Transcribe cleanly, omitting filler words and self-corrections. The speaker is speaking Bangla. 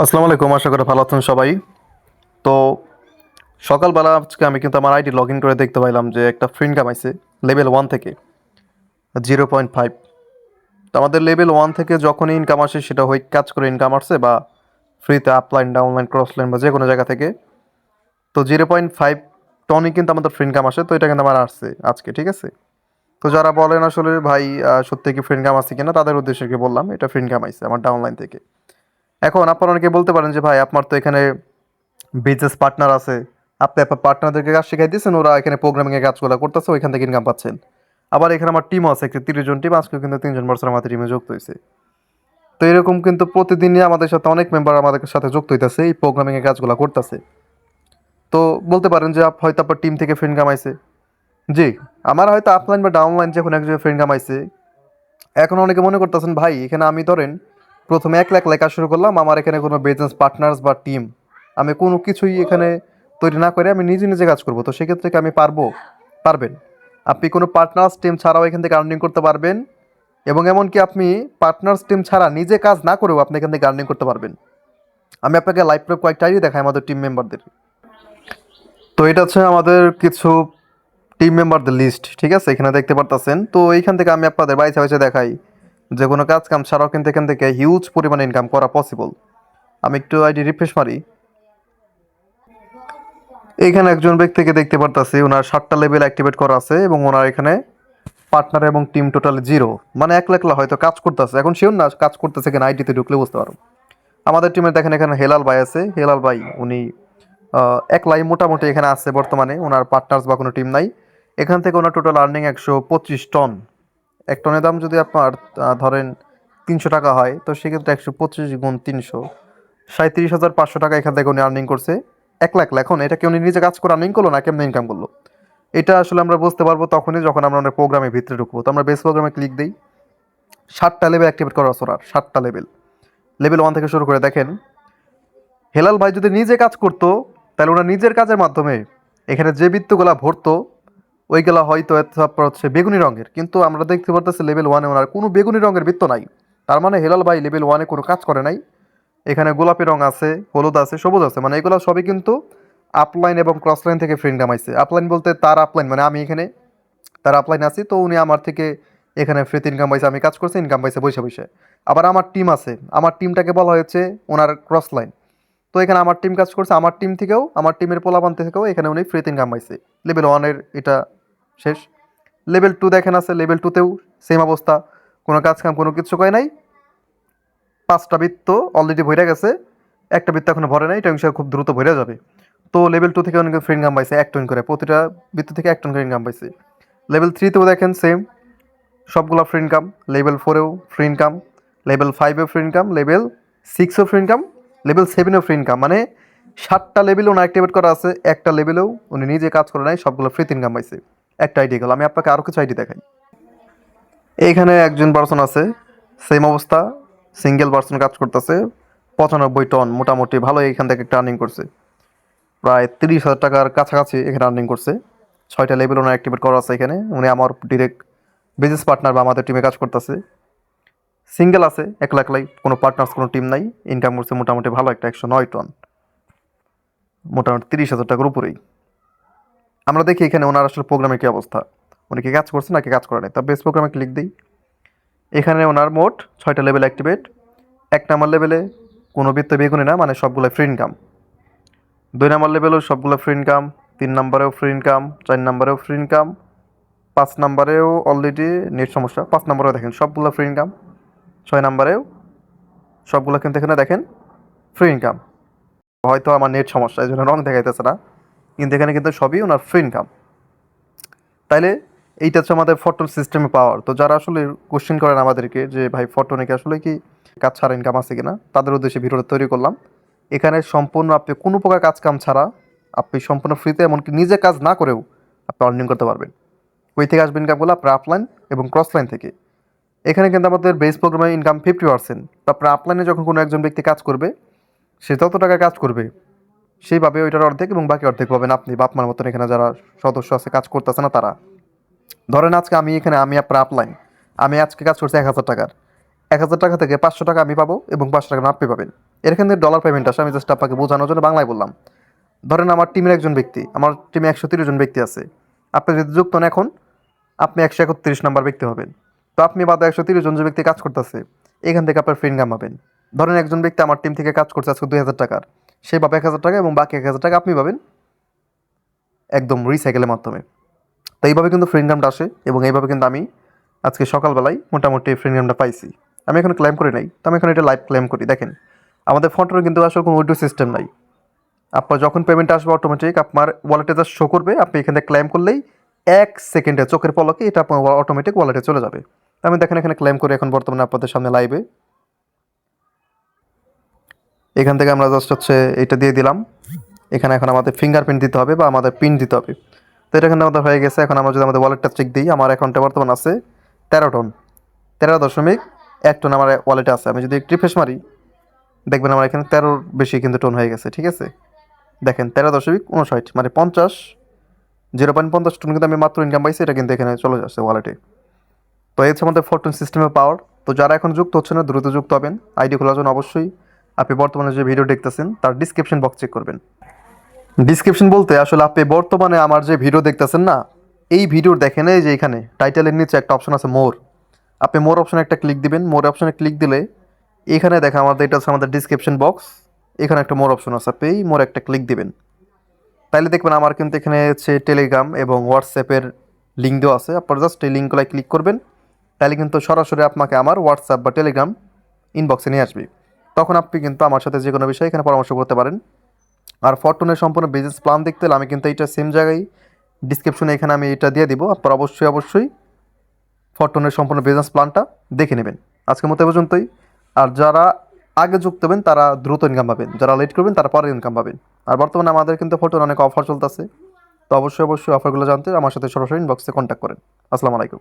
আসসালামু আলাইকুম, আশা করি ভালো আছেন সবাই। তো সকালবেলা আজকে আমি কিন্তু আমার আইডি লগ ইন করে দেখতে পাইলাম যে একটা ফ্রি ইনকাম আইছে লেভেল 1 থেকে 0.5। তো আমাদের লেভেল 1 থেকে যখনই ইনকাম আসে সেটা হয় কাজ করে ইনকাম আসছে বা ফ্রিতে আপলাইন ডাউনলাইন ক্রসলাইন বা যে কোনো জায়গা থেকে। তো 0.5 টনই কিন্তু আমাদের ফ্রি ইনকাম আসে, তো এটা কিন্তু আমার আসছে আজকে, ঠিক আছে। তো যারা বলেন আসলে ভাই সত্যি কি ফ্রি ইনকাম আছে কিনা, তাদের উদ্দেশ্যে কি বললাম এটা ফ্রি ইনকাম আইছে আমার ডাউনলাইন থেকে। এখন আপনারা অনেকে বলতে পারেন যে ভাই আপনার তো এখানে বিজনেস পার্টনার আছে, আপনি আপনার পার্টনারদেরকে কাজ শিখাই দিয়েছেন, ওরা এখানে প্রোগ্রামিংয়ের কাজগুলো করতেছে, ওইখান থেকে ইনকাম পাচ্ছেন। আবার এখানে আমার টিমও আছে, একটা 30 জন টিম, আজকেও কিন্তু 3 জন বছর আমাদের টিমে যুক্ত হয়েছে। তো এরকম কিন্তু প্রতিদিনই আমাদের সাথে অনেক মেম্বার আমাদের সাথে যুক্ত হইতেছে, এই প্রোগ্রামিংয়ের কাজগুলো করতেছে। তো বলতে পারেন যে হয়তো আপনার টিম থেকে ফ্রেন্ড কামাইছে। জি, আমার হয়তো আপলাইন বা ডাউনলাইন যখন একজন ফ্রেন্ড কামাইছে। এখন অনেকে মনে করতেছেন ভাই এখানে আমি ধরেন প্রথমে 1 লাখ লেখা শুরু করলাম, আমার এখানে কোনো বিজনেস পার্টনার্স বা টিম আমি কোনো কিছুই এখানে তৈরি না করে আমি নিজে নিজে কাজ করব, তো সেক্ষেত্রে কি আমি পারবো? পারবেন। আপনি কোনো পার্টনার্স টিম ছাড়াও এখান থেকে আর্নিং করতে পারবেন, এবং এমনকি আপনি পার্টনার্স টিম ছাড়া নিজে কাজ না করেও আপনি এখান থেকে আর্নিং করতে পারবেন। আমি আপনাকে লাইভ প্রুফ কয়েকটা আইডি দেখাই আমাদের টিম মেম্বারদের। তো এটা হচ্ছে আমাদের কিছু টিম মেম্বারদের লিস্ট, ঠিক আছে, এখানে দেখতে পারতেছেন। তো এইখান থেকে আমি আপনাদের বাইসে বাইসে দেখাই যে কোনো কাজ কাম ছাড়াও কিন্তু এখান থেকে হিউজ পরিমাণে ইনকাম করা পসিবল। আমি একটু আইডি রিফ্রেশ মারি। এইখানে একজন ব্যক্তিকে দেখতে পারতাছি, ওনার 7টা লেভেল অ্যাক্টিভেট করা আছে এবং ওনার এখানে পার্টনার এবং টিম টোটাল 0, মানে একলা একলা হয়তো কাজ করতেছে। এখন সেও না কাজ করতেছে কিনা আইডিতে ঢুকলে বুঝতে পারো। আমাদের টিমে দেখেন এখানে হেলাল ভাই আছে, হেলাল ভাই উনি একলাই মোটামুটি এখানে আছে বর্তমানে, ওনার পার্টনার্স বা কোনো টিম নাই। এখান থেকে ওনার টোটাল আর্নিং 125 টন। 1 টনের দাম যদি আপনার ধরেন 300 টাকা হয়, তো সেক্ষেত্রে 125 গুণ 300, 37,500 টাকা এখান থেকে উনি আর্নিং করছে। 1 লাখ। এখন এটা কি উনি নিজে কাজ করে আর্নিং করলো না কেমনি ইনকাম করলো, এটা আসলে আমরা বুঝতে পারবো তখনই যখন আমরা আমাদের প্রোগ্রামের ভিতরে ঢুকবো। তো আমরা বেস প্রোগ্রামে ক্লিক দিই। 7টা লেভেল অ্যাক্টিভেট করা আছে ওনার, 7টা লেভেল। লেভেল 1 থেকে শুরু করে দেখেন, হেলাল ভাই যদি নিজে কাজ করতো তাহলে ওনার নিজের কাজের মাধ্যমে এখানে যে বৃত্তগুলা ভরতো ওইগুলা হয়তো তারপর হচ্ছে বেগুনি রঙের, কিন্তু আমরা দেখতে পারতেছি লেভেল 1-এ ওনার কোনো বেগুনি রঙের বৃত্ত নাই। তার মানে হেলাল ভাই লেভেল 1-এ কোনো কাজ করে নাই। এখানে গোলাপি রং আছে, হলুদ আছে, সবুজ আছে, মানে এগুলো সবই কিন্তু আপলাইন এবং ক্রসলাইন থেকে ফ্রেন্ড কামাইছে। আপলাইন বলতে তার আপলাইন, মানে আমি এখানে তার আপলাইন আছি, তো উনি আমার থেকে এখানে ফ্রিতে ইনকাম পাইছে, আমি কাজ করছি ইনকাম পাইছে বসে বসে। আবার আমার টিম আছে, আমার টিমটাকে বলা হয়েছে ওনার ক্রসলাইন। তো এখানে আমার টিম কাজ করছে, আমার টিম থেকেও আমার টিমের পোলাপান থেকেও এখানে উনি ফ্রিতে ইনকাম পাইছে। লেভেল 1-এর এটা শেষ। লেভেল 2 দেখেন আছে, লেভেল 2-তেও সেম অবস্থা, কোনো কাজ কাম কোনো কিছু করে নাই। 5টা বৃত্ত অলরেডি ভরে গেছে, একটা বৃত্ত এখনো ভরে নাই, এটা বিষয় খুব দ্রুত ভরে যাবে। তো লেভেল 2 থেকে অনেক ফ্রি ইনকাম পাইছে 1 টন করে, প্রতিটা বৃত্ত থেকে 1 টন করে ইনকাম পাইছে। লেভেল 3-তেও দেখেন সেম, সবগুলো ফ্রি ইনকাম। লেভেল 4-এও ফ্রি ইনকাম, লেভেল 5-এও ফ্রি ইনকাম, লেভেল 6-এও ফ্রি ইনকাম, লেভেল 7-এও ফ্রি ইনকাম। মানে 7টা লেভেল ওনার অ্যাক্টিভেট করা আছে, একটা লেভেলেও উনি নিজে কাজ করে নাই, সবগুলো ফ্রিতে ইনকাম পাইছে। একটা আইডি গেল, আমি আপনাকে আরও কিছু আইডি দেখাই। এইখানে একজন পার্সন আছে, সেম অবস্থা, সিঙ্গেল পার্সন কাজ করতেছে, 95 টন, মোটামুটি ভালো এখান থেকে একটা আর্নিং করছে, প্রায় 30,000 টাকার কাছাকাছি এখানে আর্নিং করছে। 6টা লেভেল ওনার অ্যাক্টিভেট করা আছে এখানে, উনি আমার ডিরেক্ট বিজনেস পার্টনার বা আমাদের টিমে কাজ করতেছে। সিঙ্গেল আছে, একলা একলাই, কোনো পার্টনার্স কোনো টিম নাই। ইনকাম করছে মোটামুটি ভালো একটা 109 টন, মোটামুটি 30,000 টাকার উপরেই। আমরা দেখি এখানে ওনার আসলে প্রোগ্রামের কী অবস্থা, উনি কি কাজ করছে নাকি কাজ করে নাই। তা বেস প্রোগ্রামে ক্লিক দিই। এখানে ওনার মোট 6টা লেভেল অ্যাক্টিভেট। 1 নাম্বার লেভেলে কোনো বৃত্ত বেগুনি না, মানে সবগুলো ফ্রি ইনকাম। 2 নাম্বার লেভেলেও সবগুলো ফ্রি ইনকাম, 3 নাম্বারেও ফ্রি ইনকাম, 4 নাম্বারেও ফ্রি ইনকাম, 5 নাম্বারেও অলরেডি নেট সমস্যা, 5 নাম্বারেও দেখেন সবগুলো ফ্রি ইনকাম, 6 নাম্বারেও সবগুলো কিন্তু এখানে দেখেন ফ্রি ইনকাম। হয়তো আমার নেট সমস্যা এই জন্য রং দেখাইতেছে না, কিন্তু এখানে কিন্তু সবই ওনার ফ্রি ইনকাম। তাইলে এইটা হচ্ছে আমাদের ফটোন সিস্টেমে পাওয়ার। তো যারা আসলে কোশ্চেন করেন আমাদেরকে যে ভাই ফটোনে কি আসলে কি কাজ ছাড়া ইনকাম আছে কিনা, তাদের উদ্দেশ্যে ভিডিওটা তৈরি করলাম। এখানে সম্পূর্ণ আপনি কোনো প্রকার কাজ কাম ছাড়া আপনি সম্পূর্ণ ফ্রিতে, এমনকি নিজে কাজ না করেও আপনি আর্নিং করতে পারবেন। ওই থেকে আসবে ইনকামগুলো আপনার আপলাইন এবং ক্রস লাইন থেকে। এখানে কিন্তু আমাদের বেস প্রোগ্রামে ইনকাম 50%। তো আপনার আপলাইনে যখন কোনো একজন ব্যক্তি কাজ করবে, সে যত টাকা কাজ করবে সেইভাবে ওইটার অর্ধেক, এবং বাকি অর্ধেক পাবেন আপনি বাপমার মতন এখানে যারা সদস্য আছে কাজ করতেছে না তারা। ধরেন আজকে আমি আপনার আপলাইন, আমি আজকে কাজ করছি 1,000 টাকার, 1,000 টাকা থেকে 500 টাকা আমি পাবো এবং 500 টাকা আপনি পাবেন। এখান থেকে ডলার পেমেন্ট আসে, আমি জাস্ট আপনাকে বোঝানোর জন্য বাংলায় বললাম। ধরেন আমার টিমের একজন ব্যক্তি, আমার টিমে 130 জন ব্যক্তি আছে, আপনি যদি যুক্ত হন এখন, আপনি 131 নম্বর ব্যক্তি হবেন। তো আপনি বাদে 130 জন যে ব্যক্তি কাজ করতেছে, এখান থেকে আপনার ফ্রি ইনকাম পাবেন। ধরেন একজন ব্যক্তি আমার টিম থেকে কাজ করছে আজকে 2000 টাকার, সে পাবে 1000 টাকা এবং বাকি 1000 টাকা আপনি পাবেন একদম রিসাইকেলের মাধ্যমে। তো এইভাবে কিন্তু ফ্রি ইনকামটা আসে এবং এইভাবে কিন্তু আমি আজকে সকালবেলায় মোটামুটি ফ্রি ইনকামটা পাইছি। আমি এখন ক্লেম করি নাই, তো আমি এখন এটা লাইভ ক্লেম করি। দেখেন আমাদের ফন্টনে কিন্তু আসলে কোনো উইড্রো সিস্টেম নাই। আপনার যখন পেমেন্ট আসবে অটোমেটিক আপনার ওয়ালেটে জাস্ট শো করবে, আপনি এখানে ক্লেম করলেই 1 সেকেন্ডে চোখের পলকে এটা আপনার অটোমেটিক ওয়ালেটে চলে যাবে। আমি দেখেন এখানে ক্লেম করি এখন বর্তমানে আপনাদের সামনে লাইভে। এখান থেকে আমরা জাস্ট হচ্ছে এটা দিয়ে দিলাম। এখানে এখন আমাদের ফিঙ্গারপ্রিন্ট দিতে হবে বা আমাদের পিন দিতে হবে। তো এটা এখানে আমাদের হয়ে গেছে। এখন আমরা যদি আমাদের ওয়ালেটটা চেক দিই, আমার অ্যাকাউন্টে বর্তমান আছে 13 টন, 13.1 টন আমার ওয়ালেটে আছে। আমি যদি একটু রিফ্রেশ মারি, দেখবেন আমার এখানে 13 বেশি কিন্তু টন হয়ে গেছে। ঠিক আছে, দেখেন 13.59 মানে 0.50 টন কিন্তু আমি মাত্র ইনকাম পাইছি, এটা কিন্তু এখানে চলে যাচ্ছে ওয়ালেটে। তো এই হচ্ছে আমাদের ফরটুন সিস্টেমের পাওয়ার। তো যারা এখন যুক্ত হচ্ছে না, দ্রুত যুক্ত হবেন। আইডি খোলার জন্য অবশ্যই আপনি বর্তমানে যে ভিডিও দেখতেছেন তার ডিসক্রিপশন বক্স চেক করবেন। ডিসক্রিপশন বলতে আসলে আপনি বর্তমানে আমার যে ভিডিও দেখতেছেন না, এই ভিডিওর দেখেন এই যে এখানে টাইটেলের নিচে একটা অপশন আছে মোর। আপনি মোর অপশনে একটা ক্লিক দিবেন। মোর অপশনে ক্লিক দিলে এখানে দেখা আমাদের এটা হচ্ছে আমাদের ডিসক্রিপশন বক্স। এখানে একটা মোর অপশন আছে, আপনি এই মোর একটা ক্লিক দিবেন। তাইলে দেখবেন আমার কিন্তু এখানে হচ্ছে টেলিগ্রাম এবং হোয়াটসঅ্যাপের লিঙ্ক দেওয়া আছে। আপনারা জাস্ট এই লিঙ্কগুলোয় ক্লিক করবেন, তাহলে কিন্তু সরাসরি আপনাকে আমার হোয়াটসঅ্যাপ বা টেলিগ্রাম ইনবক্সে নিয়ে আসবে। তখন আপনি কিন্তু আমার সাথে যে কোনো বিষয়ে এখানে পরামর্শ করতে পারেন। আর ফরটুনের সম্পূর্ণ বিজনেস প্ল্যান দেখতে হলে আমি কিন্তু এইটা সেম জায়গায় ডিসক্রিপশনে এখানে আমি এটা দিয়ে দিব। আপনারা অবশ্যই ফরটুনের সম্পূর্ণ বিজনেস প্ল্যানটা দেখে নেবেন। আজকের মতো এ পর্যন্তই। আর যারা আগে যুক্ত হবেন তারা দ্রুত ইনকাম পাবেন, যারা লেট করবেন তারা পরে ইনকাম পাবেন। আর বর্তমানে আমাদের কিন্তু ফরটুন অনেক অফার চলতেছে। তো অবশ্যই অফারগুলো জানতে আমার সাথে সরাসরি ইনবক্সে কন্ট্যাক্ট করেন। আসসালামু আলাইকুম।